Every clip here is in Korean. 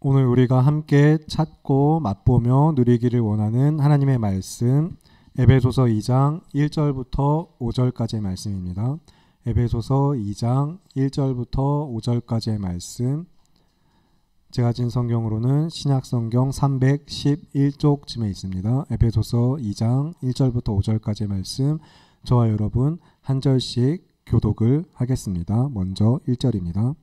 오늘 우리가 함께 찾고 맛보며 누리기를 원하는 하나님의 말씀, 에베소서 2장 1절부터 5절까지의 말씀입니다. 에베소서 2장 1절부터 5절까지의 말씀, 제가 가진 성경으로는 신약성경 311쪽쯤에 있습니다. 에베소서 2장 1절부터 5절까지의 말씀, 저와 여러분 한 절씩 교독을 하겠습니다. 먼저 1절입니다.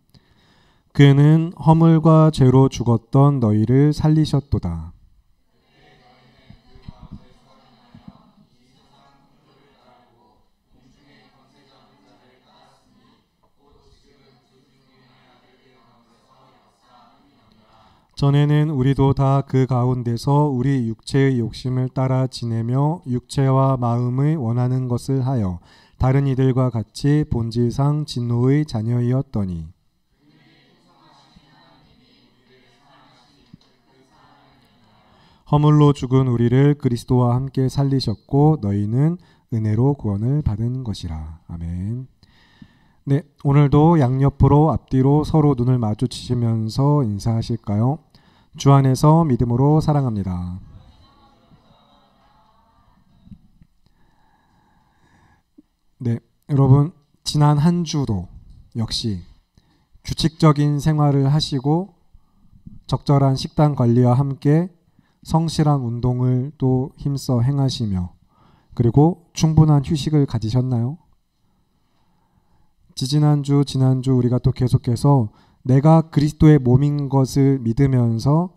그는 허물과 죄로 죽었던 너희를 살리셨도다. 전에는 우리도 다 그 가운데서 우리 육체의 욕심을 따라 지내며 육체와 마음의 원하는 것을 하여 다른 이들과 같이 본질상 진노의 자녀이었더니 허물로 죽은 우리를 그리스도와 함께 살리셨고 너희는 은혜로 구원을 받은 것이라. 아멘. 네, 오늘도 양옆으로 앞뒤로 서로 눈을 마주치시면서 인사하실까요? 주 안에서 믿음으로 사랑합니다. 네, 여러분 지난 한 주도 역시 규칙적인 생활을 하시고 적절한 식단 관리와 함께 성실한 운동을 또 힘써 행하시며 그리고 충분한 휴식을 가지셨나요? 지난주 우리가 또 계속해서 내가 그리스도의 몸인 것을 믿으면서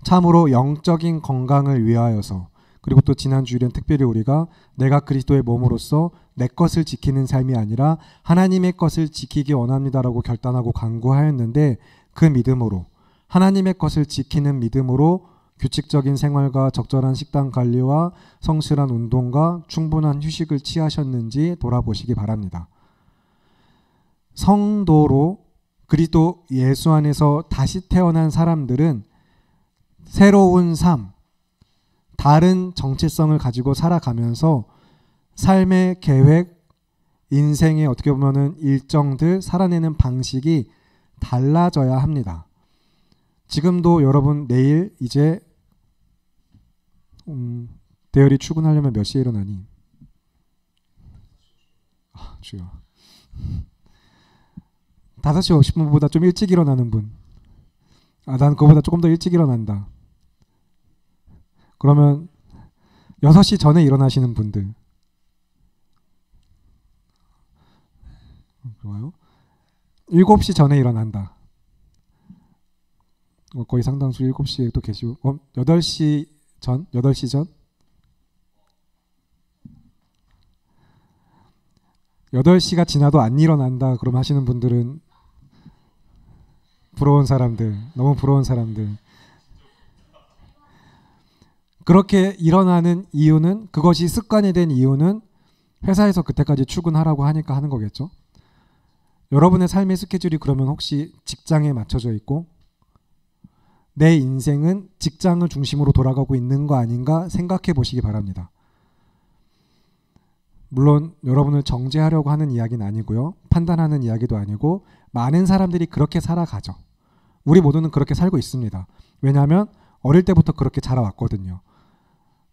참으로 영적인 건강을 위하여서, 그리고 또 지난 주일엔 특별히 우리가 내가 그리스도의 몸으로서 내 것을 지키는 삶이 아니라 하나님의 것을 지키기 원합니다라고 결단하고 간구하였는데, 그 믿음으로 하나님의 것을 지키는 믿음으로 규칙적인 생활과 적절한 식단 관리와 성실한 운동과 충분한 휴식을 취하셨는지 돌아보시기 바랍니다. 성도로 그리스도 예수 안에서 다시 태어난 사람들은 새로운 삶, 다른 정체성을 가지고 살아가면서 삶의 계획, 인생의 어떻게 보면은 일정들 살아내는 방식이 달라져야 합니다. 지금도 여러분 내일 이제 대열이 출근하려면 몇 시에 일어나니? 주여. 5시 50분보다 좀 일찍 일어나는 분. 난 그거보다 조금 더 일찍 일어난다. 그러면 6시 전에 일어나시는 분들. 좋아요. 7시 전에 일어난다. 거의 상당수 7시에 또 계시고 8시 전? 8시 전? 8시가 지나도 안 일어난다 그럼 하시는 분들은 부러운 사람들, 너무 부러운 사람들. 그렇게 일어나는 이유는, 그것이 습관이 된 이유는 회사에서 그때까지 출근하라고 하니까 하는 거겠죠. 여러분의 삶의 스케줄이 그러면 혹시 직장에 맞춰져 있고 내 인생은 직장을 중심으로 돌아가고 있는 거 아닌가 생각해 보시기 바랍니다. 물론 여러분을 정죄하려고 하는 이야기는 아니고요. 판단하는 이야기도 아니고 많은 사람들이 그렇게 살아가죠. 우리 모두는 그렇게 살고 있습니다. 왜냐하면 어릴 때부터 그렇게 자라왔거든요.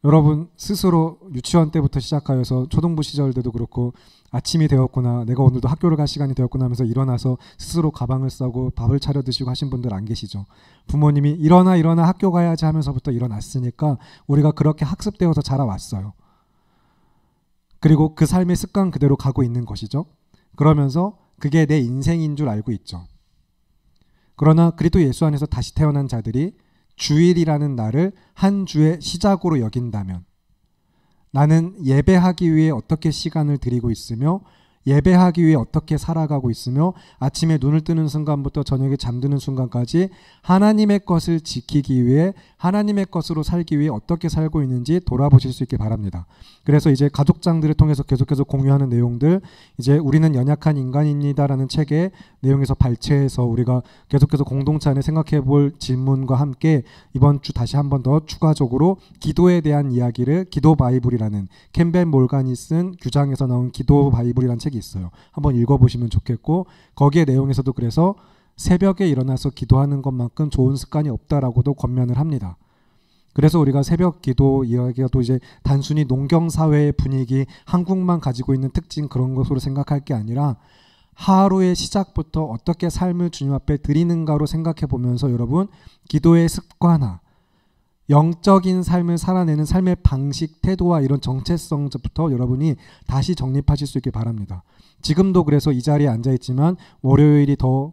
여러분 스스로 유치원 때부터 시작하여서 초등부 시절 때도 그렇고 아침이 되었구나, 내가 오늘도 학교를 갈 시간이 되었구나 하면서 일어나서 스스로 가방을 싸고 밥을 차려 드시고 하신 분들 안 계시죠. 부모님이 일어나 학교 가야지 하면서부터 일어났으니까 우리가 그렇게 학습되어서 자라왔어요. 그리고 그 삶의 습관 그대로 가고 있는 것이죠. 그러면서 그게 내 인생인 줄 알고 있죠. 그러나 그리스도 예수 안에서 다시 태어난 자들이 주일이라는 날을 한 주의 시작으로 여긴다면, 나는 예배하기 위해 어떻게 시간을 들이고 있으며 예배하기 위해 어떻게 살아가고 있으며 아침에 눈을 뜨는 순간부터 저녁에 잠드는 순간까지 하나님의 것을 지키기 위해 하나님의 것으로 살기 위해 어떻게 살고 있는지 돌아보실 수 있길 바랍니다. 그래서 이제 가족장들을 통해서 계속해서 공유하는 내용들, 이제 우리는 연약한 인간입니다라는 책의 내용에서 발췌해서 우리가 계속해서 공동체 안에 생각해 볼 질문과 함께 이번 주 다시 한 번 더 추가적으로 기도에 대한 이야기를, 기도 바이블이라는 캠벨 몰간이 쓴 규장에서 나온 기도 바이블이라는 책이 있어요. 한번 읽어보시면 좋겠고, 거기에 내용에서도 그래서 새벽에 일어나서 기도하는 것만큼 좋은 습관이 없다라고도 권면을 합니다. 그래서 우리가 새벽 기도 이야기가 또 이제 단순히 농경사회의 분위기, 한국만 가지고 있는 특징 그런 것으로 생각할 게 아니라 하루의 시작부터 어떻게 삶을 주님 앞에 드리는가로 생각해 보면서 여러분 기도의 습관화, 영적인 삶을 살아내는 삶의 방식, 태도와 이런 정체성부터 여러분이 다시 정립하실 수 있길 바랍니다. 지금도 그래서 이 자리에 앉아 있지만 월요일이 더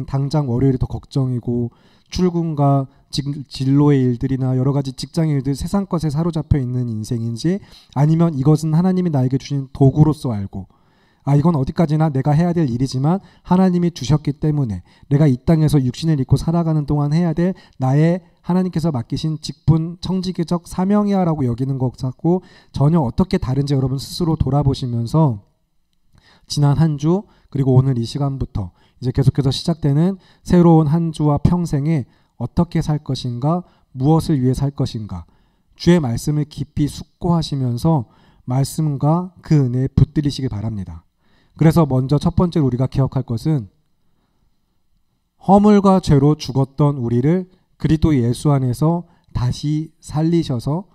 당장 월요일이 더 걱정이고 출근과 진로의 일들이나 여러 가지 직장의 일들, 세상 것에 사로잡혀 있는 인생인지 아니면 이것은 하나님이 나에게 주신 도구로서 알고 이건 어디까지나 내가 해야 될 일이지만 하나님이 주셨기 때문에 내가 이 땅에서 육신을 입고 살아가는 동안 해야 될 나의 하나님께서 맡기신 직분, 청지기적 사명이야 라고 여기는 것 같고 전혀 어떻게 다른지 여러분 스스로 돌아보시면서 지난 한 주 그리고 오늘 이 시간부터 이제 계속해서 시작되는 새로운 한 주와 평생에 어떻게 살 것인가, 무엇을 위해 살 것인가, 주의 말씀을 깊이 숙고하시면서 말씀과 그 은혜에 붙들리시길 바랍니다. 그래서 먼저 첫 번째로 우리가 기억할 것은 허물과 죄로 죽었던 우리를 그리스도 예수 안에서 다시 살리셔서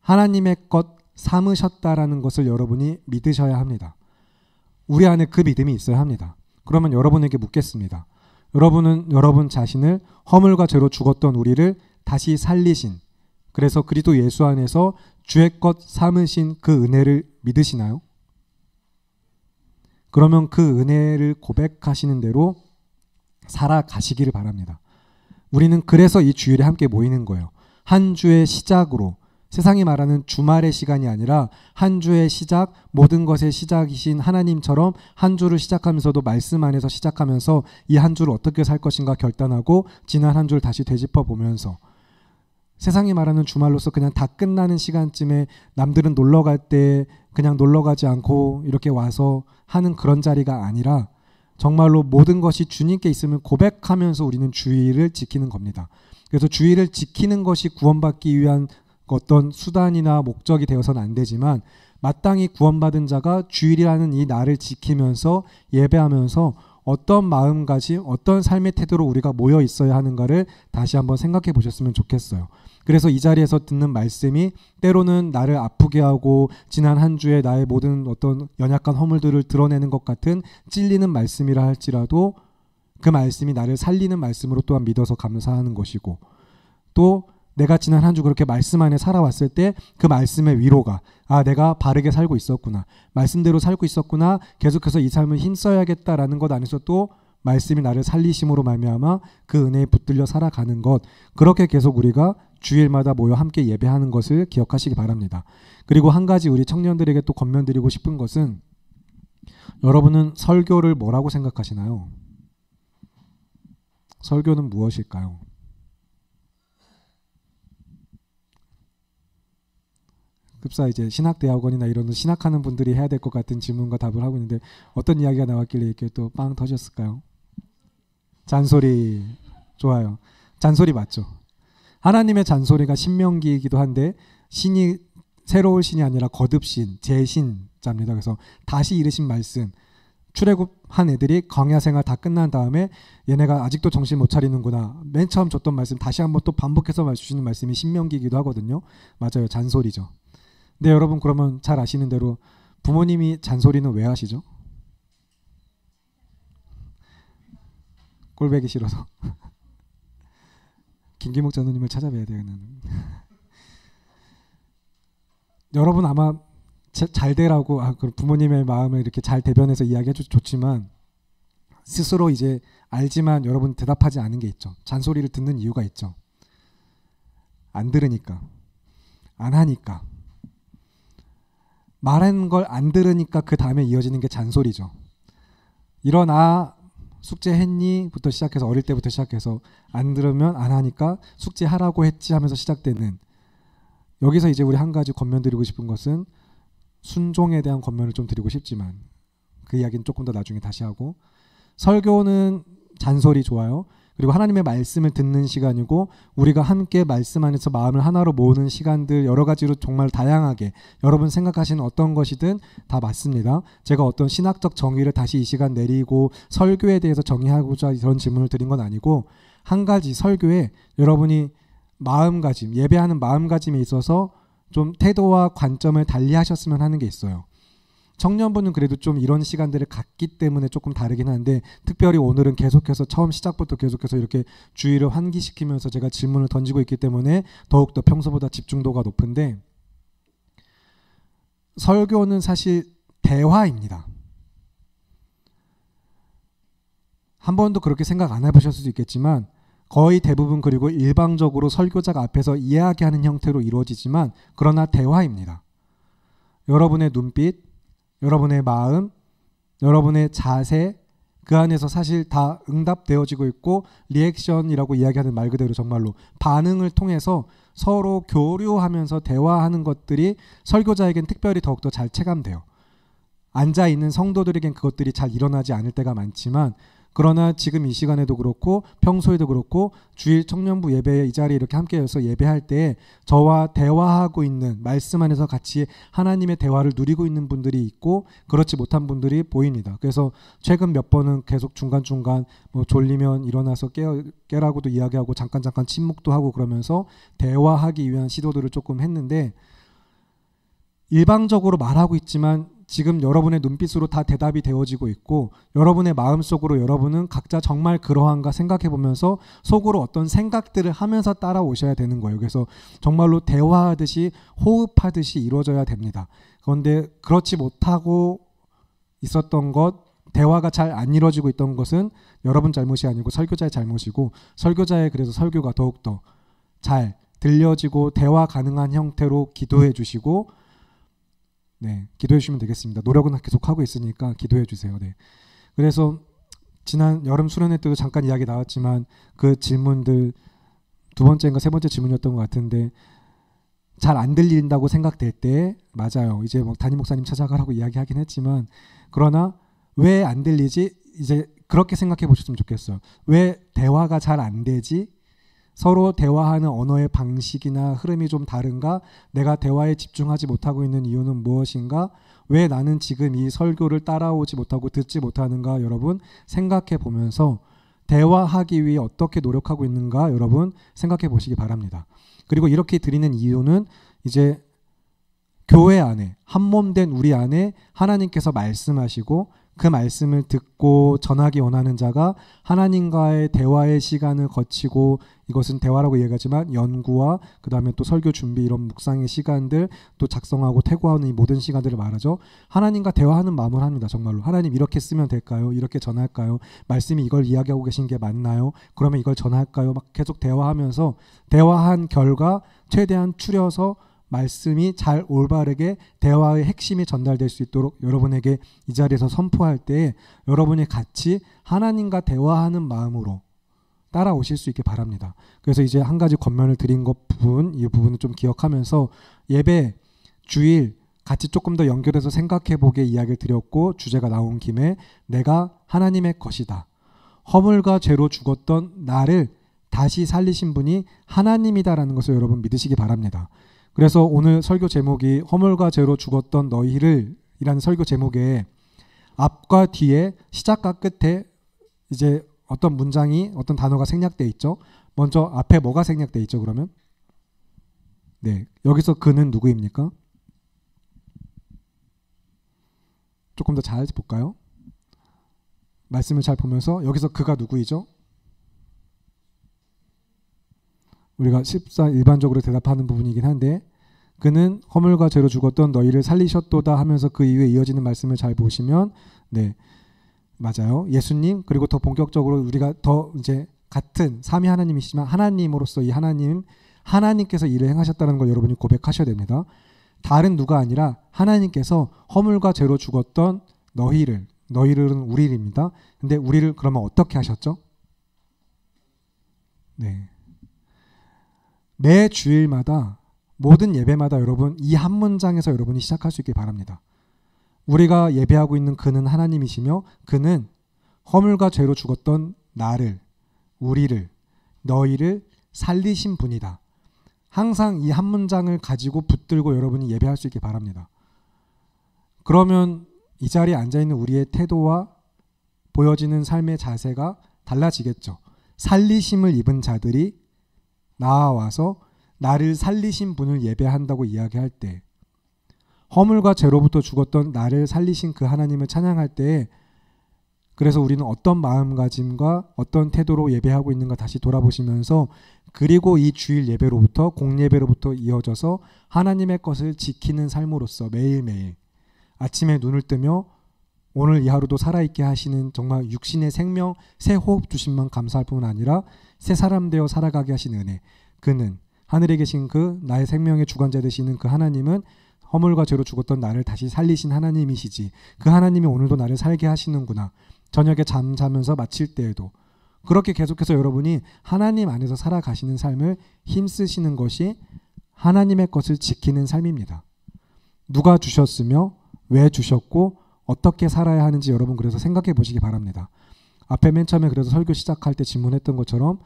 하나님의 것 삼으셨다라는 것을 여러분이 믿으셔야 합니다. 우리 안에 그 믿음이 있어야 합니다. 그러면 여러분에게 묻겠습니다. 여러분은 여러분 자신을 허물과 죄로 죽었던 우리를 다시 살리신, 그래서 그리스도 예수 안에서 주의 것 삼으신 그 은혜를 믿으시나요? 그러면 그 은혜를 고백하시는 대로 살아가시기를 바랍니다. 우리는 그래서 이 주일에 함께 모이는 거예요. 한 주의 시작으로, 세상이 말하는 주말의 시간이 아니라 한 주의 시작, 모든 것의 시작이신 하나님처럼 한 주를 시작하면서도 말씀 안에서 시작하면서 이 한 주를 어떻게 살 것인가 결단하고 지난 한 주를 다시 되짚어 보면서 세상이 말하는 주말로서 그냥 다 끝나는 시간쯤에 남들은 놀러 갈 때 그냥 놀러 가지 않고 이렇게 와서 하는 그런 자리가 아니라 정말로 모든 것이 주님께 있음을 고백하면서 우리는 주일을 지키는 겁니다. 그래서 주일을 지키는 것이 구원받기 위한 어떤 수단이나 목적이 되어서는 안 되지만 마땅히 구원받은 자가 주일이라는 이 날을 지키면서 예배하면서 어떤 마음가짐, 어떤 삶의 태도로 우리가 모여 있어야 하는가를 다시 한번 생각해 보셨으면 좋겠어요. 그래서 이 자리에서 듣는 말씀이 때로는 나를 아프게 하고 지난 한 주에 나의 모든 어떤 연약한 허물들을 드러내는 것 같은 찔리는 말씀이라 할지라도 그 말씀이 나를 살리는 말씀으로 또한 믿어서 감사하는 것이고, 또 내가 지난 한 주 그렇게 말씀 안에 살아왔을 때 그 말씀의 위로가 내가 바르게 살고 있었구나, 말씀대로 살고 있었구나, 계속해서 이 삶을 힘써야겠다라는 것 안에서 또 말씀이 나를 살리심으로 말미암아 그 은혜에 붙들려 살아가는 것, 그렇게 계속 우리가 주일마다 모여 함께 예배하는 것을 기억하시기 바랍니다. 그리고 한 가지 우리 청년들에게 또 권면드리고 싶은 것은, 여러분은 설교를 뭐라고 생각하시나요? 설교는 무엇일까요? 급사 이제 신학대학원이나 이런 신학하는 분들이 해야 될 것 같은 질문과 답을 하고 있는데 어떤 이야기가 나왔길래 이렇게 또 빵 터졌을까요? 잔소리. 좋아요. 잔소리 맞죠? 하나님의 잔소리가 신명기이기도 한데 신이 새로운 신이 아니라 거듭신, 재신자입니다. 그래서 다시 이르신 말씀, 출애굽한 애들이 광야 생활 다 끝난 다음에 얘네가 아직도 정신 못 차리는구나, 맨 처음 줬던 말씀 다시 한번 또 반복해서 주시는 말씀이 신명기이기도 하거든요. 맞아요. 잔소리죠. 근데 여러분 그러면 잘 아시는 대로 부모님이 잔소리는 왜 하시죠? 꼴배기 싫어서. 김기목 전우님을 찾아뵈야 되는. 여러분 아마 잘 되라고 부모님의 마음을 이렇게 잘 대변해서 이야기해 주 좋지만 스스로 이제 알지만 여러분 대답하지 않은 게 있죠. 잔소리를 듣는 이유가 있죠. 안 들으니까, 안 하니까. 말하는 걸 안 들으니까 그 다음에 이어지는 게 잔소리죠. 일어나, 숙제했니? 부터 시작해서 어릴 때부터 시작해서 안 들으면 안 하니까 숙제하라고 했지 하면서 시작되는, 여기서 이제 우리 한 가지 권면드리고 싶은 것은 순종에 대한 권면을 좀 드리고 싶지만 그 이야기는 조금 더 나중에 다시 하고, 설교는 잔소리 좋아요. 그리고 하나님의 말씀을 듣는 시간이고 우리가 함께 말씀 안에서 마음을 하나로 모으는 시간들 여러 가지로 정말 다양하게 여러분 생각하시는 어떤 것이든 다 맞습니다. 제가 어떤 신학적 정의를 다시 이 시간 내리고 설교에 대해서 정의하고자 이런 질문을 드린 건 아니고 한 가지 설교에 여러분이 마음가짐, 예배하는 마음가짐에 있어서 좀 태도와 관점을 달리 하셨으면 하는 게 있어요. 청년부는 그래도 좀 이런 시간들을 갖기 때문에 조금 다르긴 한데 특별히 오늘은 계속해서 처음 시작부터 계속해서 이렇게 주의를 환기시키면서 제가 질문을 던지고 있기 때문에 더욱더 평소보다 집중도가 높은데 설교는 사실 대화입니다. 한 번도 그렇게 생각 안 해보셨을 수도 있겠지만 거의 대부분 그리고 일방적으로 설교자가 앞에서 이야기하는 형태로 이루어지지만 그러나 대화입니다. 여러분의 눈빛, 여러분의 마음, 여러분의 자세 그 안에서 사실 다 응답되어지고 있고 리액션이라고 이야기하는 말 그대로 정말로 반응을 통해서 서로 교류하면서 대화하는 것들이 설교자에겐 특별히 더욱더 잘 체감돼요. 앉아있는 성도들에겐 그것들이 잘 일어나지 않을 때가 많지만 그러나 지금 이 시간에도 그렇고 평소에도 그렇고 주일 청년부 예배에 이 자리에 이렇게 함께해서 예배할 때 저와 대화하고 있는 말씀 안에서 같이 하나님의 대화를 누리고 있는 분들이 있고 그렇지 못한 분들이 보입니다. 그래서 최근 몇 번은 계속 중간중간 뭐 졸리면 일어나서 깨라고도 이야기하고 잠깐 침묵도 하고 그러면서 대화하기 위한 시도들을 조금 했는데 일방적으로 말하고 있지만 지금 여러분의 눈빛으로 다 대답이 되어지고 있고 여러분의 마음속으로 여러분은 각자 정말 그러한가 생각해 보면서 속으로 어떤 생각들을 하면서 따라오셔야 되는 거예요. 그래서 정말로 대화하듯이 호흡하듯이 이루어져야 됩니다. 그런데 그렇지 못하고 있었던 것, 대화가 잘 안 이루어지고 있던 것은 여러분 잘못이 아니고 설교자의 잘못이고 설교자의 그래서 설교가 더욱더 잘 들려지고 대화 가능한 형태로 기도해 주시고 네, 기도해 주시면 되겠습니다. 노력은 계속 하고 있으니까 기도해 주세요. 네. 그래서 지난 여름 수련회 때도 잠깐 이야기 나왔지만 그 질문들 두 번째인가 세 번째 질문이었던 것 같은데 잘 안 들린다고 생각될 때 맞아요. 이제 뭐 담임 목사님 찾아가라고 이야기하긴 했지만 그러나 왜 안 들리지? 이제 그렇게 생각해 보셨으면 좋겠어요. 왜 대화가 잘 안 되지? 서로 대화하는 언어의 방식이나 흐름이 좀 다른가? 내가 대화에 집중하지 못하고 있는 이유는 무엇인가? 왜 나는 지금 이 설교를 따라오지 못하고 듣지 못하는가? 여러분 생각해 보면서 대화하기 위해 어떻게 노력하고 있는가? 여러분 생각해 보시기 바랍니다. 그리고 이렇게 드리는 이유는 이제 교회 안에 한몸된 우리 안에 하나님께서 말씀하시고 그 말씀을 듣고 전하기 원하는 자가 하나님과의 대화의 시간을 거치고 이것은 대화라고 얘기하지만 연구와 그 다음에 또 설교 준비 이런 묵상의 시간들 또 작성하고 퇴고하는 이 모든 시간들을 말하죠. 하나님과 대화하는 마음을 합니다. 정말로 하나님 이렇게 쓰면 될까요? 이렇게 전할까요? 말씀이 이걸 이야기하고 계신 게 맞나요? 그러면 이걸 전할까요? 막 계속 대화하면서 대화한 결과 최대한 추려서 말씀이 잘 올바르게 대화의 핵심이 전달될 수 있도록 여러분에게 이 자리에서 선포할 때 여러분이 같이 하나님과 대화하는 마음으로 따라오실 수 있게 바랍니다. 그래서 이제 한 가지 권면을 드린 것 부분, 이 부분을 좀 기억하면서 예배, 주일 같이 조금 더 연결해서 생각해 보게 이야기를 드렸고 주제가 나온 김에 내가 하나님의 것이다. 허물과 죄로 죽었던 나를 다시 살리신 분이 하나님이다라는 것을 여러분 믿으시기 바랍니다. 그래서 오늘 설교 제목이 허물과 죄로 죽었던 너희를 이라는 설교 제목에 앞과 뒤에 시작과 끝에 이제 어떤 문장이 어떤 단어가 생략되어 있죠. 먼저 앞에 뭐가 생략되어 있죠. 그러면 네, 여기서 그는 누구입니까? 조금 더 잘 볼까요? 말씀을 잘 보면서 여기서 그가 누구이죠? 우리가 십사 일반적으로 대답하는 부분이긴 한데 그는 허물과 죄로 죽었던 너희를 살리셨도다 하면서 그 이후에 이어지는 말씀을 잘 보시면 네 맞아요. 예수님 그리고 더 본격적으로 우리가 더 이제 같은 삼위 하나님이시지만 하나님으로서 이 하나님께서 일을 행하셨다는 걸 여러분이 고백하셔야 됩니다. 다른 누가 아니라 하나님께서 허물과 죄로 죽었던 너희를 우리입니다. 근데 우리를 그러면 어떻게 하셨죠? 네. 매 주일마다 모든 예배마다 여러분 이 한 문장에서 여러분이 시작할 수 있길 바랍니다. 우리가 예배하고 있는 그는 하나님이시며 그는 허물과 죄로 죽었던 나를 우리를, 너희를 살리신 분이다. 항상 이 한 문장을 가지고 붙들고 여러분이 예배할 수 있게 바랍니다. 그러면 이 자리에 앉아있는 우리의 태도와 보여지는 삶의 자세가 달라지겠죠. 살리심을 입은 자들이 나와서 나를 살리신 분을 예배한다고 이야기할 때, 허물과 죄로부터 죽었던 나를 살리신 그 하나님을 찬양할 때, 그래서 우리는 어떤 마음가짐과 어떤 태도로 예배하고 있는가 다시 돌아보시면서, 그리고 이 주일 예배로부터 공예배로부터 이어져서 하나님의 것을 지키는 삶으로서 매일매일 아침에 눈을 뜨며 오늘 이 하루도 살아있게 하시는 정말 육신의 생명, 새 호흡 주심만 감사할 뿐 아니라 새 사람 되어 살아가게 하신 은혜, 그는 하늘에 계신 그 나의 생명의 주관자 되시는 그 하나님은 허물과 죄로 죽었던 나를 다시 살리신 하나님이시지, 그 하나님이 오늘도 나를 살게 하시는구나. 저녁에 잠자면서 마칠 때에도 그렇게 계속해서 여러분이 하나님 안에서 살아가시는 삶을 힘쓰시는 것이 하나님의 것을 지키는 삶입니다. 누가 주셨으며 왜 주셨고 어떻게 살아야 하는지 여러분 그래서 생각해 보시기 바랍니다. 앞에 맨 처음에 그래서 설교 시작할 때 질문했던 것처럼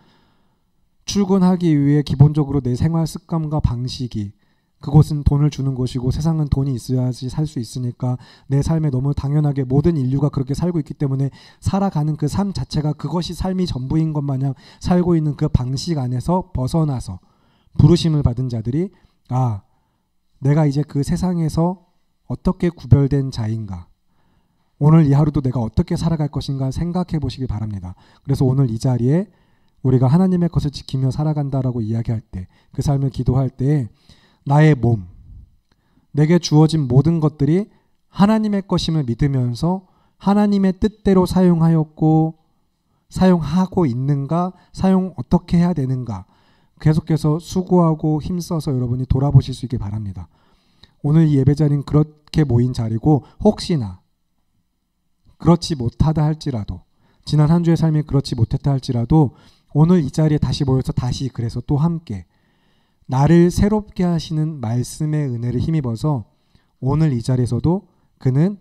출근하기 위해 기본적으로 내 생활 습관과 방식이, 그곳은 돈을 주는 곳이고 세상은 돈이 있어야지 살 수 있으니까 내 삶에 너무 당연하게 모든 인류가 그렇게 살고 있기 때문에 살아가는 그 삶 자체가 그것이 삶이 전부인 것 마냥 살고 있는 그 방식 안에서 벗어나서 부르심을 받은 자들이, 아, 내가 이제 그 세상에서 어떻게 구별된 자인가, 오늘 이 하루도 내가 어떻게 살아갈 것인가 생각해 보시기 바랍니다. 그래서 오늘 이 자리에 우리가 하나님의 것을 지키며 살아간다라고 이야기할 때, 그 삶을 기도할 때 나의 몸, 내게 주어진 모든 것들이 하나님의 것임을 믿으면서 하나님의 뜻대로 사용하였고 사용하고 있는가, 사용 어떻게 해야 되는가 계속해서 수고하고 힘써서 여러분이 돌아보실 수 있게 바랍니다. 오늘 이 예배 자리는 그렇게 모인 자리고, 혹시나 그렇지 못하다 할지라도, 지난 한 주의 삶이 그렇지 못했다 할지라도 오늘 이 자리에 다시 모여서 다시 그래서 또 함께 나를 새롭게 하시는 말씀의 은혜를 힘입어서 오늘 이 자리에서도 그는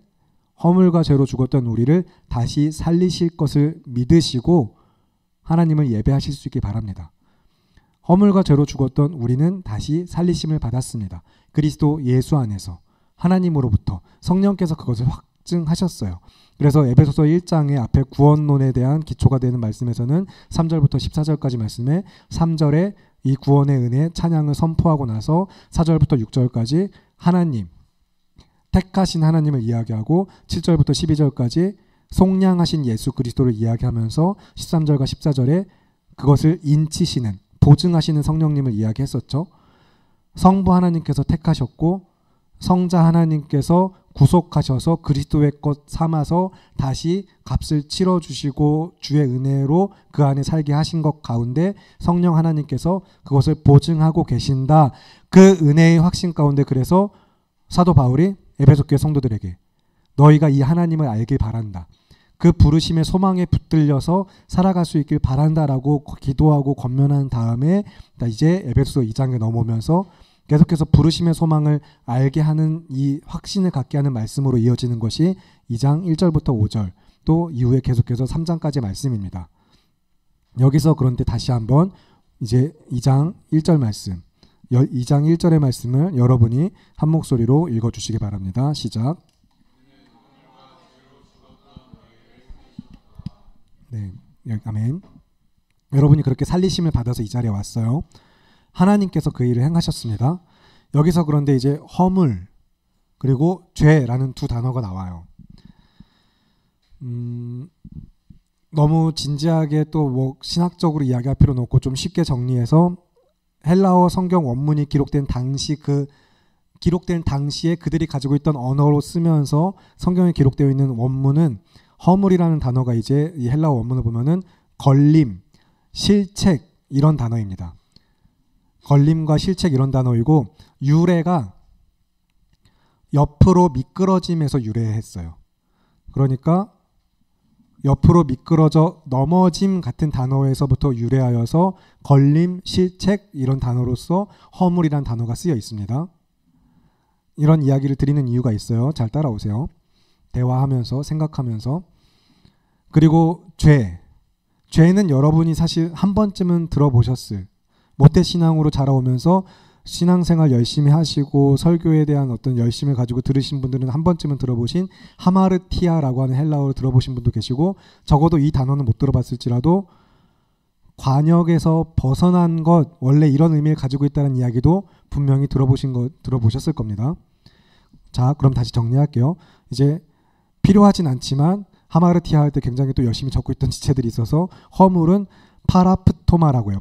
허물과 죄로 죽었던 우리를 다시 살리실 것을 믿으시고 하나님을 예배하실 수 있기 바랍니다. 허물과 죄로 죽었던 우리는 다시 살리심을 받았습니다. 그리스도 예수 안에서 하나님으로부터 성령께서 그것을 확증하셨어요. 그래서 에베소서 1장의 앞에 구원론에 대한 기초가 되는 말씀에서는 3절부터 14절까지 말씀에 3절에 이 구원의 은혜 찬양을 선포하고 나서 4절부터 6절까지 하나님, 택하신 하나님을 이야기하고 7절부터 12절까지 속량하신 예수 그리스도를 이야기하면서 13절과 14절에 그것을 인치시는, 보증하시는 성령님을 이야기했었죠. 성부 하나님께서 택하셨고 성자 하나님께서 구속하셔서 그리스도의 것 삼아서 다시 값을 치러주시고 주의 은혜로 그 안에 살게 하신 것 가운데 성령 하나님께서 그것을 보증하고 계신다. 그 은혜의 확신 가운데 그래서 사도 바울이 에베소 교회 성도들에게 너희가 이 하나님을 알길 바란다. 그 부르심의 소망에 붙들려서 살아갈 수 있길 바란다라고 기도하고 권면한 다음에 이제 에베소 2장에 넘어오면서 계속해서 부르심의 소망을 알게 하는 이 확신을 갖게 하는 말씀으로 이어지는 것이 2장 1절부터 5절, 또 이후에 계속해서 3장까지 말씀입니다. 여기서 그런데 다시 한번 이제 2장 1절 말씀, 2장 1절의 말씀을 여러분이 한 목소리로 읽어주시기 바랍니다. 시작. 네, 아멘. 여러분이 그렇게 살리심을 받아서 이 자리에 왔어요. 하나님께서 그 일을 행하셨습니다. 여기서 그런데 이제 허물 그리고 죄라는 두 단어가 나와요. 너무 진지하게 또 뭐 신학적으로 이야기할 필요는 없고 좀 쉽게 정리해서 헬라어 성경 원문이 기록된 당시에 그들이 가지고 있던 언어로 쓰면서 성경에 기록되어 있는 원문은 허물이라는 단어가 이제 이 헬라어 원문을 보면은 걸림, 실책 이런 단어입니다. 걸림과 실책 이런 단어이고 유래가 옆으로 미끄러짐에서 유래했어요. 그러니까 옆으로 미끄러져 넘어짐 같은 단어에서부터 유래하여서 걸림, 실책 이런 단어로서 허물이란 단어가 쓰여 있습니다. 이런 이야기를 드리는 이유가 있어요. 잘 따라오세요. 대화하면서 생각하면서. 그리고 죄는 여러분이 사실 한 번쯤은 들어보셨을, 모태신앙으로 자라오면서 신앙생활 열심히 하시고 설교에 대한 어떤 열심을 가지고 들으신 분들은 한 번쯤은 들어보신 하마르티아라고 하는 헬라어를 들어보신 분도 계시고, 적어도 이 단어는 못 들어봤을지라도 관역에서 벗어난 것, 원래 이런 의미를 가지고 있다는 이야기도 분명히 들어보셨을 겁니다. 자, 그럼 다시 정리할게요. 이제 필요하진 않지만 하마르티아 할 때 굉장히 또 열심히 적고 있던 지체들이 있어서, 허물은 파라프토마라고 해요.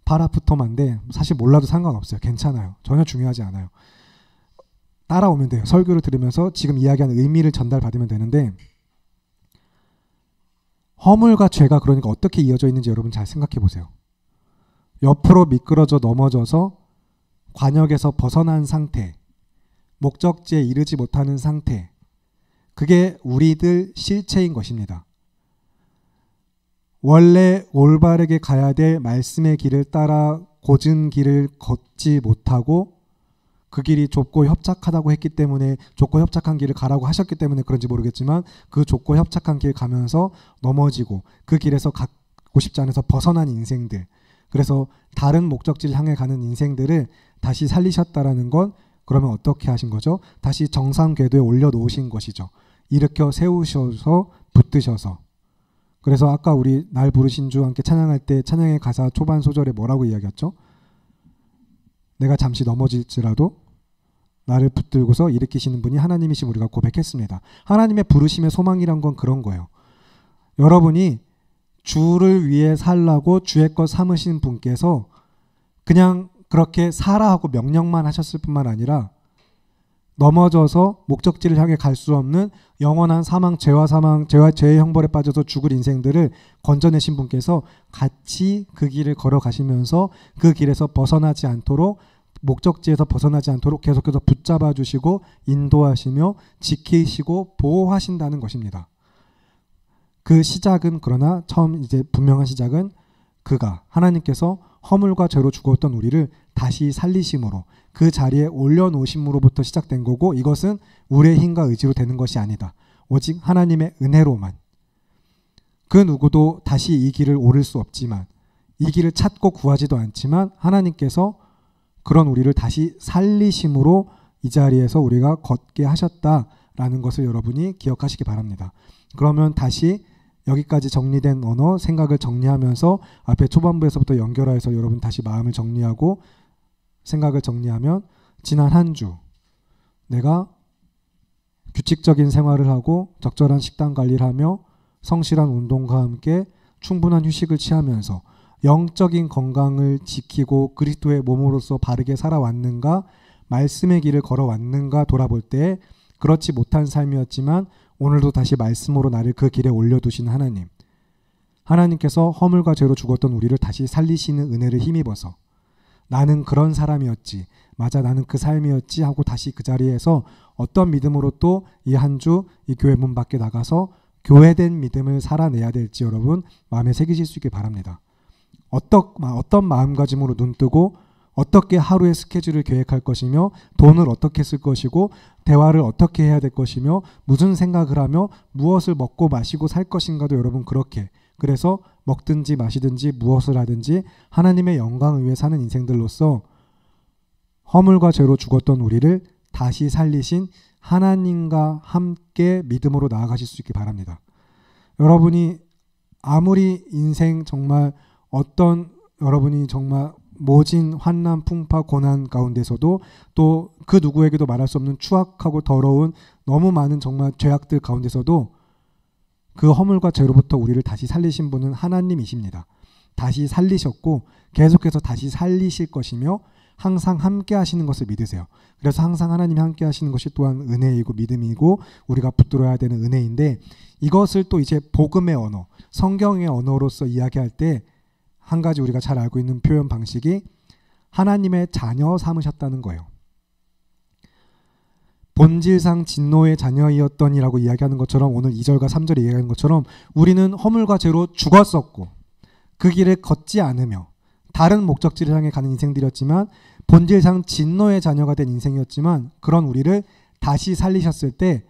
파라프토마인데 사실 몰라도 상관없어요. 괜찮아요. 전혀 중요하지 않아요. 따라오면 돼요. 설교를 들으면서 지금 이야기하는 의미를 전달받으면 되는데, 허물과 죄가 그러니까 어떻게 이어져 있는지 여러분 잘 생각해 보세요. 옆으로 미끄러져 넘어져서 관역에서 벗어난 상태, 목적지에 이르지 못하는 상태, 그게 우리들 실체인 것입니다. 원래 올바르게 가야 될 말씀의 길을 따라 곧은 길을 걷지 못하고, 그 길이 좁고 협착하다고 했기 때문에, 좁고 협착한 길을 가라고 하셨기 때문에 그런지 모르겠지만, 그 좁고 협착한 길 가면서 넘어지고 그 길에서 가고 싶지 않아서 벗어난 인생들, 그래서 다른 목적지를 향해 가는 인생들을 다시 살리셨다라는 건, 그러면 어떻게 하신 거죠? 다시 정상 궤도에 올려놓으신 것이죠. 일으켜 세우셔서 붙드셔서. 그래서 아까 우리 날 부르신 주 함께 찬양할 때 찬양의 가사 초반 소절에 뭐라고 이야기했죠? 내가 잠시 넘어질지라도 나를 붙들고서 일으키시는 분이 하나님이심 우리가 고백했습니다. 하나님의 부르심의 소망이란 건 그런 거예요. 여러분이 주를 위해 살라고 주의 것 삼으신 분께서 그냥 그렇게 살아 하고 명령만 하셨을 뿐만 아니라, 넘어져서 목적지를 향해 갈 수 없는 영원한 사망, 죄와 죄의 형벌에 빠져서 죽을 인생들을 건져내신 분께서 같이 그 길을 걸어가시면서 그 길에서 벗어나지 않도록, 목적지에서 벗어나지 않도록 계속해서 붙잡아 주시고 인도하시며 지키시고 보호하신다는 것입니다. 그 시작은, 그러나 처음 이제 분명한 시작은 그가, 하나님께서 허물과 죄로 죽었던 우리를 다시 살리심으로, 그 자리에 올려놓으심으로부터 시작된 거고, 이것은 우리의 힘과 의지로 되는 것이 아니다. 오직 하나님의 은혜로만. 그 누구도 다시 이 길을 오를 수 없지만, 이 길을 찾고 구하지도 않지만 하나님께서 그런 우리를 다시 살리심으로 이 자리에서 우리가 걷게 하셨다라는 것을 여러분이 기억하시기 바랍니다. 그러면 다시 여기까지 정리된 언어, 생각을 정리하면서 앞에 초반부에서부터 연결해서 여러분 다시 마음을 정리하고 생각을 정리하면, 지난 한 주 내가 규칙적인 생활을 하고 적절한 식단 관리를 하며 성실한 운동과 함께 충분한 휴식을 취하면서 영적인 건강을 지키고 그리스도의 몸으로서 바르게 살아왔는가, 말씀의 길을 걸어왔는가 돌아볼 때 그렇지 못한 삶이었지만 오늘도 다시 말씀으로 나를 그 길에 올려두신 하나님, 하나님께서 허물과 죄로 죽었던 우리를 다시 살리시는 은혜를 힘입어서 나는 그런 사람이었지, 맞아 나는 그 삶이었지 하고 다시 그 자리에서 어떤 믿음으로 또 이 한 주 이 교회 문 밖에 나가서 교회된 믿음을 살아내야 될지 여러분 마음에 새기실 수 있게 바랍니다. 어떤 마음가짐으로 눈뜨고 어떻게 하루의 스케줄을 계획할 것이며 돈을 어떻게 쓸 것이고 대화를 어떻게 해야 될 것이며 무슨 생각을 하며 무엇을 먹고 마시고 살 것인가도 여러분 그렇게, 그래서 먹든지 마시든지 무엇을 하든지 하나님의 영광을 위해 사는 인생들로서 허물과 죄로 죽었던 우리를 다시 살리신 하나님과 함께 믿음으로 나아가실 수 있기 바랍니다. 여러분이 아무리 인생 정말 여러분이 정말 모진 환난 풍파 고난 가운데서도 또 그 누구에게도 말할 수 없는 추악하고 더러운 너무 많은 정말 죄악들 가운데서도 그 허물과 죄로부터 우리를 다시 살리신 분은 하나님이십니다. 다시 살리셨고 계속해서 다시 살리실 것이며 항상 함께 하시는 것을 믿으세요. 그래서 항상 하나님이 함께 하시는 것이 또한 은혜이고 믿음이고 우리가 붙들어야 되는 은혜인데, 이것을 또 이제 복음의 언어, 성경의 언어로서 이야기할 때 한 가지 우리가 잘 알고 있는 표현 방식이 하나님의 자녀 삼으셨다는 거예요. 본질상 진노의 자녀이었더니라고 이야기하는 것처럼, 오늘 2절과 3절에 이야기하는 것처럼 우리는 허물과 죄로 죽었었고 그 길을 걷지 않으며 다른 목적지를 향해 가는 인생들이었지만, 본질상 진노의 자녀가 된 인생이었지만 그런 우리를 다시 살리셨을 때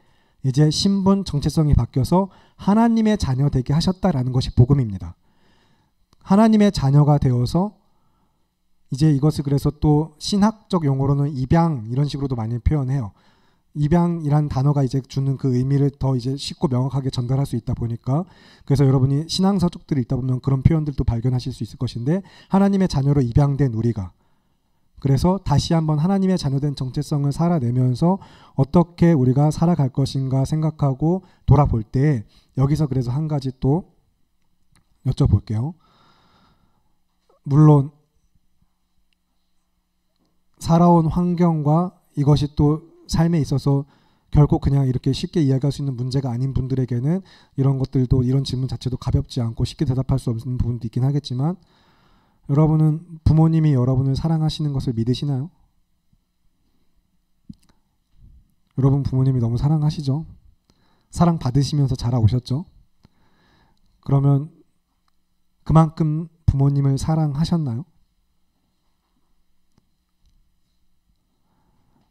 이제 신분 정체성이 바뀌어서 하나님의 자녀 되게 하셨다라는 것이 복음입니다. 하나님의 자녀가 되어서 이제 이것을 그래서 또 신학적 용어로는 입양 이런 식으로도 많이 표현해요. 입양이란 단어가 이제 주는 그 의미를 더 이제 쉽고 명확하게 전달할 수 있다 보니까, 그래서 여러분이 신앙서적들을 읽다 보면 그런 표현들도 발견하실 수 있을 것인데, 하나님의 자녀로 입양된 우리가 그래서 다시 한번 하나님의 자녀된 정체성을 살아내면서 어떻게 우리가 살아갈 것인가 생각하고 돌아볼 때, 여기서 그래서 한 가지 또 여쭤볼게요. 물론 살아온 환경과 이것이 또 삶에 있어서 결코 그냥 이렇게 쉽게 이야기할 수 있는 문제가 아닌 분들에게는 이런 것들도, 이런 질문 자체도 가볍지 않고 쉽게 대답할 수 없는 부분도 있긴 하겠지만, 여러분은 부모님이 여러분을 사랑하시는 것을 믿으시나요? 여러분 부모님이 너무 사랑하시죠? 사랑 받으시면서 자라오셨죠? 그러면 그만큼 부모님을 사랑하셨나요?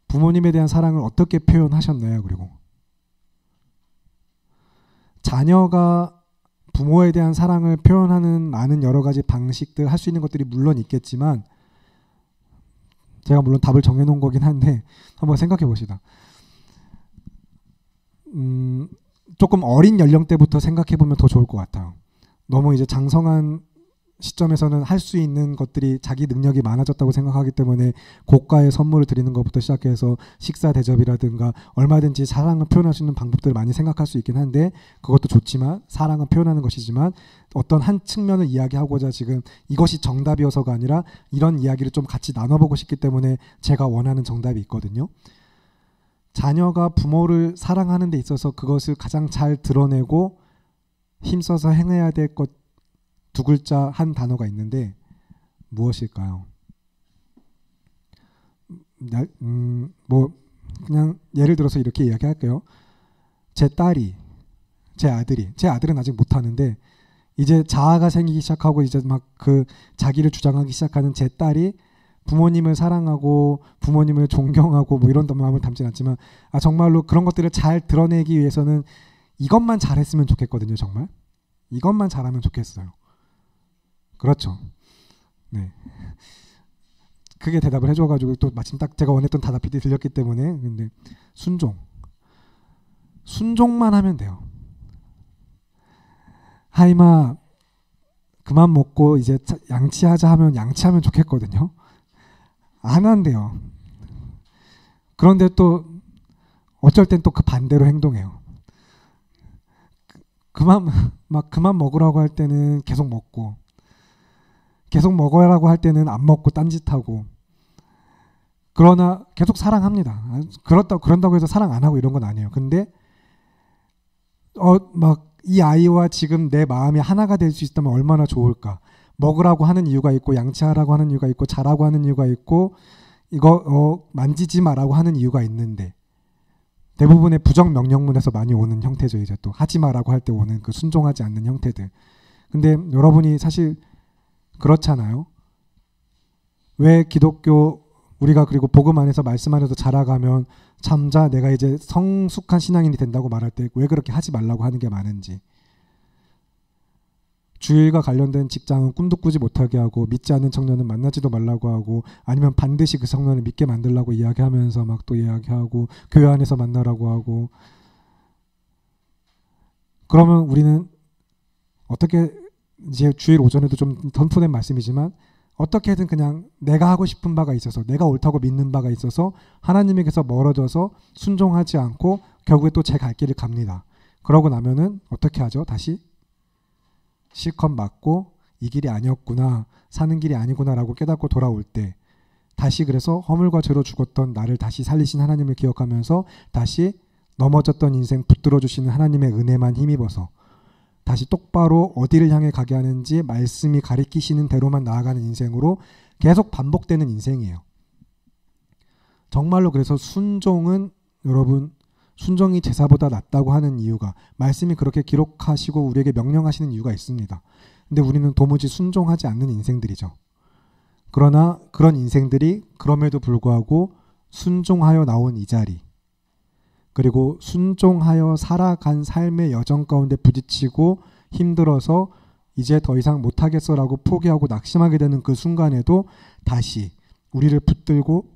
부모님에 대한 사랑을 어떻게 표현하셨나요? 그리고 자녀가 부모에 대한 사랑을 표현하는 많은 여러 가지 방식들, 할 수 있는 것들이 물론 있겠지만, 제가 물론 답을 정해놓은 거긴 한데 한번 생각해 봅시다. 조금 어린 연령대부터 생각해 보면 더 좋을 것 같아요. 너무 이제 장성한 시점에서는 할 수 있는 것들이 자기 능력이 많아졌다고 생각하기 때문에 고가의 선물을 드리는 것부터 시작해서 식사 대접이라든가 얼마든지 사랑을 표현할 수 있는 방법들을 많이 생각할 수 있긴 한데, 그것도 좋지만 사랑은 표현하는 것이지만 어떤 한 측면을 이야기하고자 지금 이것이 정답이어서가 아니라 이런 이야기를 좀 같이 나눠보고 싶기 때문에 제가 원하는 정답이 있거든요. 자녀가 부모를 사랑하는 데 있어서 그것을 가장 잘 드러내고 힘써서 행해야 될 것 두 글자 한 단어가 있는데 무엇일까요? 뭐 그냥 예를 들어서 이렇게 이야기할게요. 제 딸이, 제 아들은 아직 못하는데 이제 자아가 생기기 시작하고 이제 막 그 자기를 주장하기 시작하는 제 딸이 부모님을 사랑하고 부모님을 존경하고 뭐 이런 마음을 담진 않지만, 정말로 그런 것들을 잘 드러내기 위해서는 이것만 잘했으면 좋겠거든요. 정말 이것만 잘하면 좋겠어요. 그렇죠. 네. 크게 대답을 해줘가지고 또 마침 딱 제가 원했던 답이 들렸기 때문에. 근데 순종만 하면 돼요. 하이마 그만 먹고 이제 양치하자 하면 양치하면 좋겠거든요. 안 한대요. 그런데 또 어쩔 땐 또 그 반대로 행동해요. 그만 먹으라고 할 때는 계속 먹고, 계속 먹으라고 할 때는 안 먹고 딴짓하고, 그러나 계속 사랑합니다. 그런다고 해서 사랑 안 하고 이런 건 아니에요. 근데 막 이 아이와 지금 내 마음이 하나가 될 수 있다면 얼마나 좋을까. 먹으라고 하는 이유가 있고, 양치하라고 하는 이유가 있고, 자라고 하는 이유가 있고, 이거 만지지 마라고 하는 이유가 있는데, 대부분의 부정 명령문에서 많이 오는 형태죠. 이제 또 하지 마라고 할 때 오는 그 순종하지 않는 형태들. 근데 여러분이 사실 그렇잖아요. 왜 기독교 우리가 그리고 복음 안에서 말씀 안에서 자라가면 참자 내가 이제 성숙한 신앙인이 된다고 말할 때 왜 그렇게 하지 말라고 하는 게 많은지. 주일과 관련된 직장은 꿈도 꾸지 못하게 하고, 믿지 않는 청년은 만나지도 말라고 하고, 아니면 반드시 그 청년을 믿게 만들라고 이야기하면서 막 또 이야기하고, 교회 안에서 만나라고 하고. 그러면 우리는 어떻게, 이제 주일 오전에도 좀 던포된 말씀이지만, 어떻게든 그냥 내가 하고 싶은 바가 있어서, 내가 옳다고 믿는 바가 있어서 하나님에게서 멀어져서 순종하지 않고 결국에 또 제 갈 길을 갑니다. 그러고 나면은 어떻게 하죠? 다시 실컷 맞고 이 길이 아니었구나, 사는 길이 아니구나라고 깨닫고 돌아올 때 다시 그래서 허물과 죄로 죽었던 나를 다시 살리신 하나님을 기억하면서 다시 넘어졌던 인생 붙들어 주시는 하나님의 은혜만 힘입어서 다시 똑바로 어디를 향해 가게 하는지 말씀이 가리키시는 대로만 나아가는 인생으로 계속 반복되는 인생이에요. 정말로 그래서 순종은, 여러분, 순종이 제사보다 낫다고 하는 이유가, 말씀이 그렇게 기록하시고 우리에게 명령하시는 이유가 있습니다. 근데 우리는 도무지 순종하지 않는 인생들이죠. 그러나 그런 인생들이 그럼에도 불구하고 순종하여 나온 이 자리, 그리고 순종하여 살아간 삶의 여정 가운데 부딪히고 힘들어서 이제 더 이상 못하겠어라고 포기하고 낙심하게 되는 그 순간에도 다시 우리를 붙들고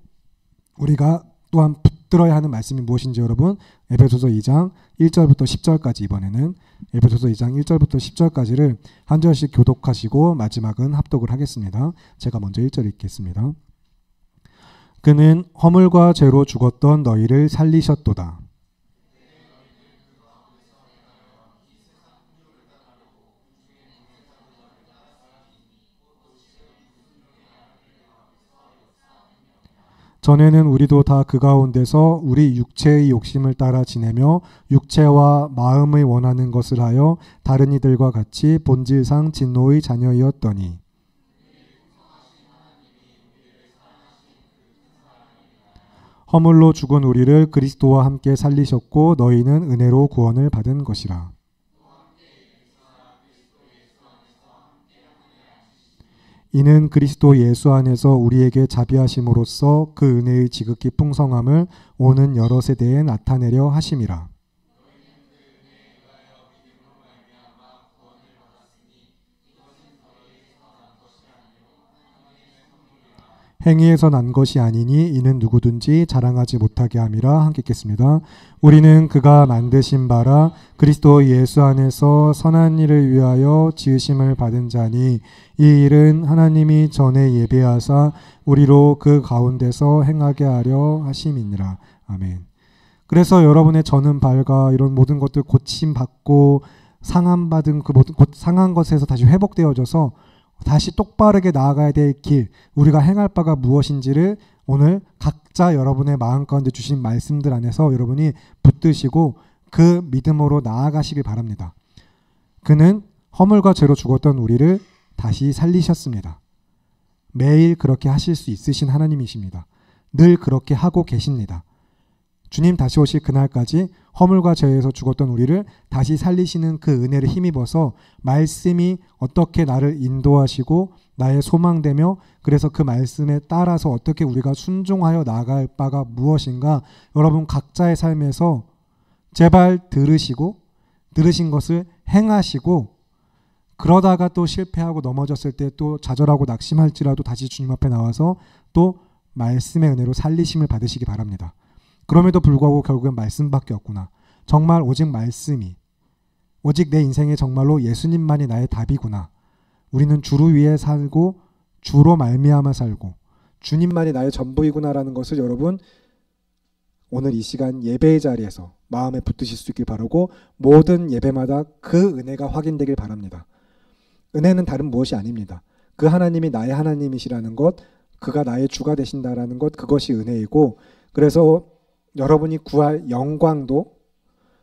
우리가 또한 붙들어야 하는 말씀이 무엇인지 여러분, 에베소서 2장 1절부터 10절까지, 이번에는 에베소서 2장 1절부터 10절까지를 한 절씩 교독하시고 마지막은 합독을 하겠습니다. 제가 먼저 1절 읽겠습니다. 그는 허물과 죄로 죽었던 너희를 살리셨도다. 전에는 우리도 다 그 가운데서 우리 육체의 욕심을 따라 지내며 육체와 마음의 원하는 것을 하여 다른 이들과 같이 본질상 진노의 자녀이었더니 허물로 죽은 우리를 그리스도와 함께 살리셨고 너희는 은혜로 구원을 받은 것이라. 이는 그리스도 예수 안에서 우리에게 자비하심으로써 그 은혜의 지극히 풍성함을 오는 여러 세대에 나타내려 하심이라. 행위에서 난 것이 아니니 이는 누구든지 자랑하지 못하게 함이라. 함께 읽겠습니다. 우리는 그가 만드신 바라 그리스도 예수 안에서 선한 일을 위하여 지으심을 받은 자니 이 일은 하나님이 전에 예비하사 우리로 그 가운데서 행하게 하려 하심이니라. 아멘. 그래서 여러분의 저는 발과 이런 모든 것들 고침받고 상함받은 그 모든 상한 것에서 다시 회복되어져서 다시 똑바르게 나아가야 될 길, 우리가 행할 바가 무엇인지를 오늘 각자 여러분의 마음 가운데 주신 말씀들 안에서 여러분이 붙드시고 그 믿음으로 나아가시길 바랍니다. 그는 허물과 죄로 죽었던 우리를 다시 살리셨습니다. 매일 그렇게 하실 수 있으신 하나님이십니다. 늘 그렇게 하고 계십니다. 주님 다시 오실 그날까지 허물과 죄에서 죽었던 우리를 다시 살리시는 그 은혜를 힘입어서 말씀이 어떻게 나를 인도하시고 나의 소망되며 그래서 그 말씀에 따라서 어떻게 우리가 순종하여 나아갈 바가 무엇인가 여러분 각자의 삶에서 제발 들으신 것을 행하시고 그러다가 또 실패하고 넘어졌을 때 또 좌절하고 낙심할지라도 다시 주님 앞에 나와서 또 말씀의 은혜로 살리심을 받으시기 바랍니다. 그럼에도 불구하고 결국엔 말씀밖에 없구나. 정말 오직 말씀이, 오직 내 인생에 정말로 예수님만이 나의 답이구나. 우리는 주를 위해 살고 주로 말미암아 살고 주님만이 나의 전부이구나라는 것을 여러분 오늘 이 시간 예배의 자리에서 마음에 붙드실 수 있길 바라고 모든 예배마다 그 은혜가 확인되길 바랍니다. 은혜는 다른 무엇이 아닙니다. 그 하나님이 나의 하나님이시라는 것, 그가 나의 주가 되신다라는 것, 그것이 은혜이고 그래서 여러분이 구할 영광도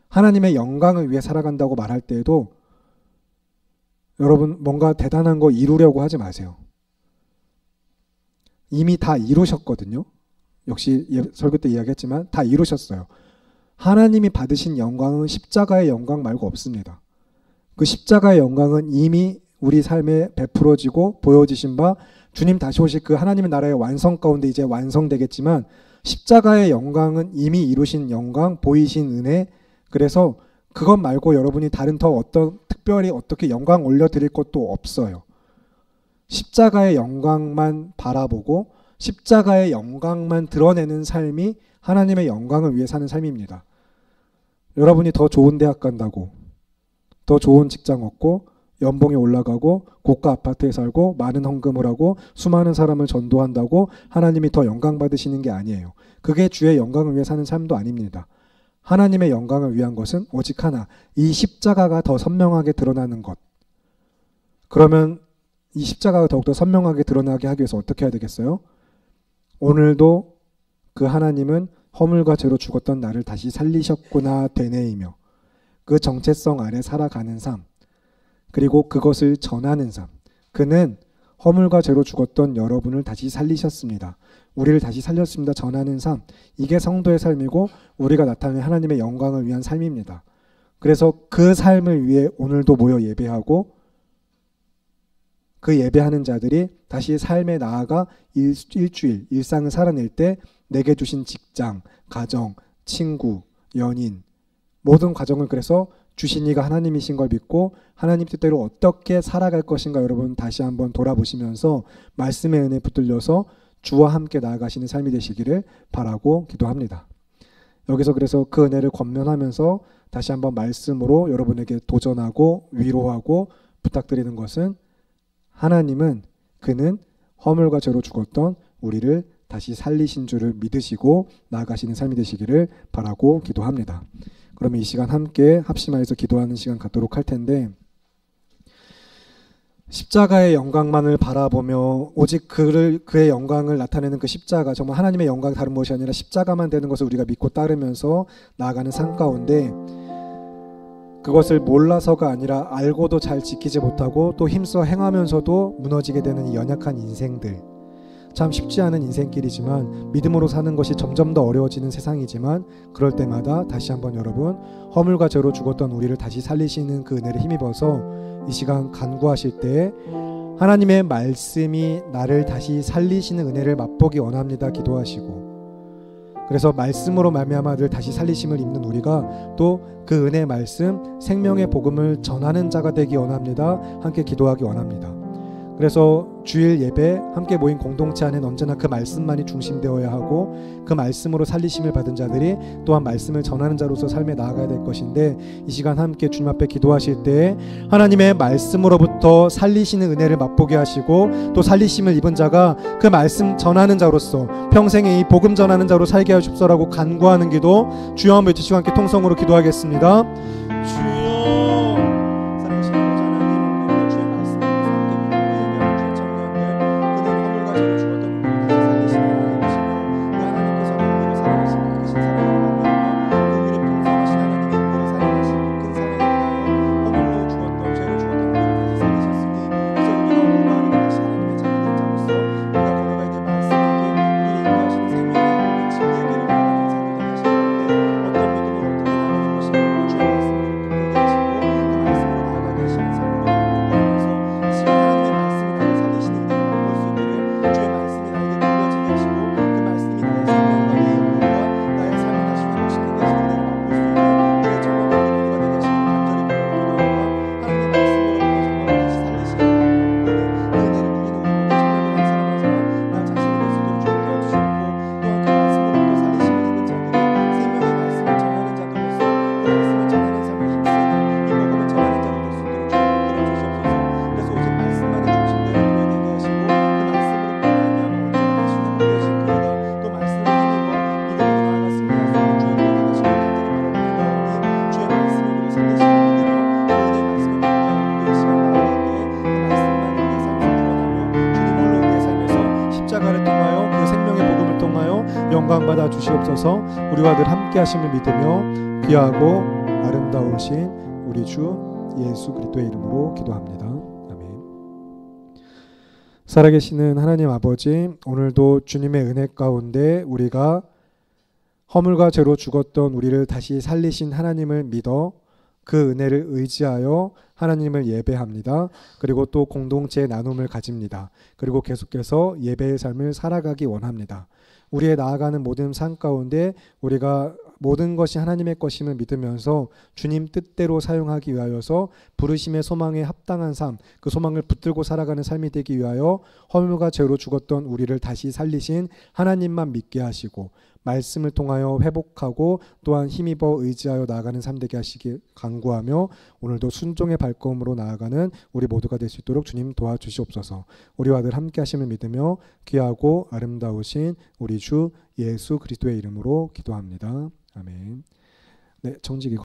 하나님의 영광을 위해 살아간다고 말할 때에도 여러분 뭔가 대단한 거 이루려고 하지 마세요. 이미 다 이루셨거든요. 역시 설교 때 이야기했지만 다 이루셨어요. 하나님이 받으신 영광은 십자가의 영광 말고 없습니다. 그 십자가의 영광은 이미 우리 삶에 베풀어지고 보여지신 바 주님 다시 오실 그 하나님의 나라의 완성 가운데 이제 완성되겠지만 십자가의 영광은 이미 이루신 영광, 보이신 은혜. 그래서 그것 말고 여러분이 다른 더 어떤 특별히 어떻게 영광 올려드릴 것도 없어요. 십자가의 영광만 바라보고 십자가의 영광만 드러내는 삶이 하나님의 영광을 위해 사는 삶입니다. 여러분이 더 좋은 대학 간다고 더 좋은 직장 얻고 연봉이 올라가고 고가 아파트에 살고 많은 헌금을 하고 수많은 사람을 전도한다고 하나님이 더 영광 받으시는 게 아니에요. 그게 주의 영광을 위해 사는 삶도 아닙니다. 하나님의 영광을 위한 것은 오직 하나, 이 십자가가 더 선명하게 드러나는 것. 그러면 이 십자가가 더욱더 선명하게 드러나게 하기 위해서 어떻게 해야 되겠어요? 오늘도 그 하나님은 허물과 죄로 죽었던 나를 다시 살리셨구나 되뇌이며 그 정체성 아래 살아가는 삶, 그리고 그것을 전하는 삶. 그는 허물과 죄로 죽었던 여러분을 다시 살리셨습니다. 우리를 다시 살렸습니다. 전하는 삶. 이게 성도의 삶이고 우리가 나타내는 하나님의 영광을 위한 삶입니다. 그래서 그 삶을 위해 오늘도 모여 예배하고 그 예배하는 자들이 다시 삶에 나아가 일주일, 일상을 살아낼 때 내게 주신 직장, 가정, 친구, 연인, 모든 과정을 그래서 주신 이가 하나님이신 걸 믿고 하나님 뜻대로 어떻게 살아갈 것인가 여러분 다시 한번 돌아보시면서 말씀의 은혜에 붙들려서 주와 함께 나아가시는 삶이 되시기를 바라고 기도합니다. 여기서 그래서 그 은혜를 권면하면서 다시 한번 말씀으로 여러분에게 도전하고 위로하고 부탁드리는 것은 하나님은 그는 허물과 죄로 죽었던 우리를 다시 살리신 줄을 믿으시고 나아가시는 삶이 되시기를 바라고 기도합니다. 그러면 이 시간 함께 합심하여서 기도하는 시간 갖도록 할 텐데 십자가의 영광만을 바라보며 오직 그의 영광을 나타내는 그 십자가 정말 하나님의 영광이 다른 무엇이 아니라 십자가만 되는 것을 우리가 믿고 따르면서 나아가는 삶 가운데 그것을 몰라서가 아니라 알고도 잘 지키지 못하고 또 힘써 행하면서도 무너지게 되는 이 연약한 인생들 참 쉽지 않은 인생길이지만 믿음으로 사는 것이 점점 더 어려워지는 세상이지만 그럴 때마다 다시 한번 여러분 허물과 죄로 죽었던 우리를 다시 살리시는 그 은혜를 힘입어서 이 시간 간구하실 때 하나님의 말씀이 나를 다시 살리시는 은혜를 맛보기 원합니다 기도하시고 그래서 말씀으로 말미암아 늘 다시 살리심을 입는 우리가 또 그 은혜의 말씀 생명의 복음을 전하는 자가 되기 원합니다. 함께 기도하기 원합니다. 그래서 주일 예배 함께 모인 공동체 안에는 언제나 그 말씀만이 중심되어야 하고 그 말씀으로 살리심을 받은 자들이 또한 말씀을 전하는 자로서 삶에 나아가야 될 것인데 이 시간 함께 주님 앞에 기도하실 때 하나님의 말씀으로부터 살리시는 은혜를 맛보게 하시고 또 살리심을 입은 자가 그 말씀 전하는 자로서 평생에 이 복음 전하는 자로 살게 하십시오라고 간구하는 기도 주여 한번 외치시고 함께 통성으로 기도하겠습니다. 주여 영광받아 주시옵소서. 우리와 늘 함께 하심을 믿으며 귀하고 아름다우신 우리 주 예수 그리스도의 이름으로 기도합니다. 아멘. 살아계시는 하나님 아버지, 오늘도 주님의 은혜 가운데 우리가 허물과 죄로 죽었던 우리를 다시 살리신 하나님을 믿어 그 은혜를 의지하여 하나님을 예배합니다. 그리고 또 공동체의 나눔을 가집니다. 그리고 계속해서 예배의 삶을 살아가기 원합니다. 우리의 나아가는 모든 삶 가운데 우리가 모든 것이 하나님의 것임을 믿으면서 주님 뜻대로 사용하기 위하여서 부르심의 소망에 합당한 삶, 그 소망을 붙들고 살아가는 삶이 되기 위하여 허물과 죄로 죽었던 우리를 다시 살리신 하나님만 믿게 하시고 말씀을 통하여 회복하고 또한 힘입어 의지하여 나아가는 삶 되게 하시길 간구하며 오늘도 순종의 발걸음으로 나아가는 우리 모두가 될 수 있도록 주님 도와주시옵소서. 우리와 늘 함께 하심을 믿으며 귀하고 아름다우신 우리 주 예수 그리스도의 이름으로 기도합니다. 아멘. 네, 정직이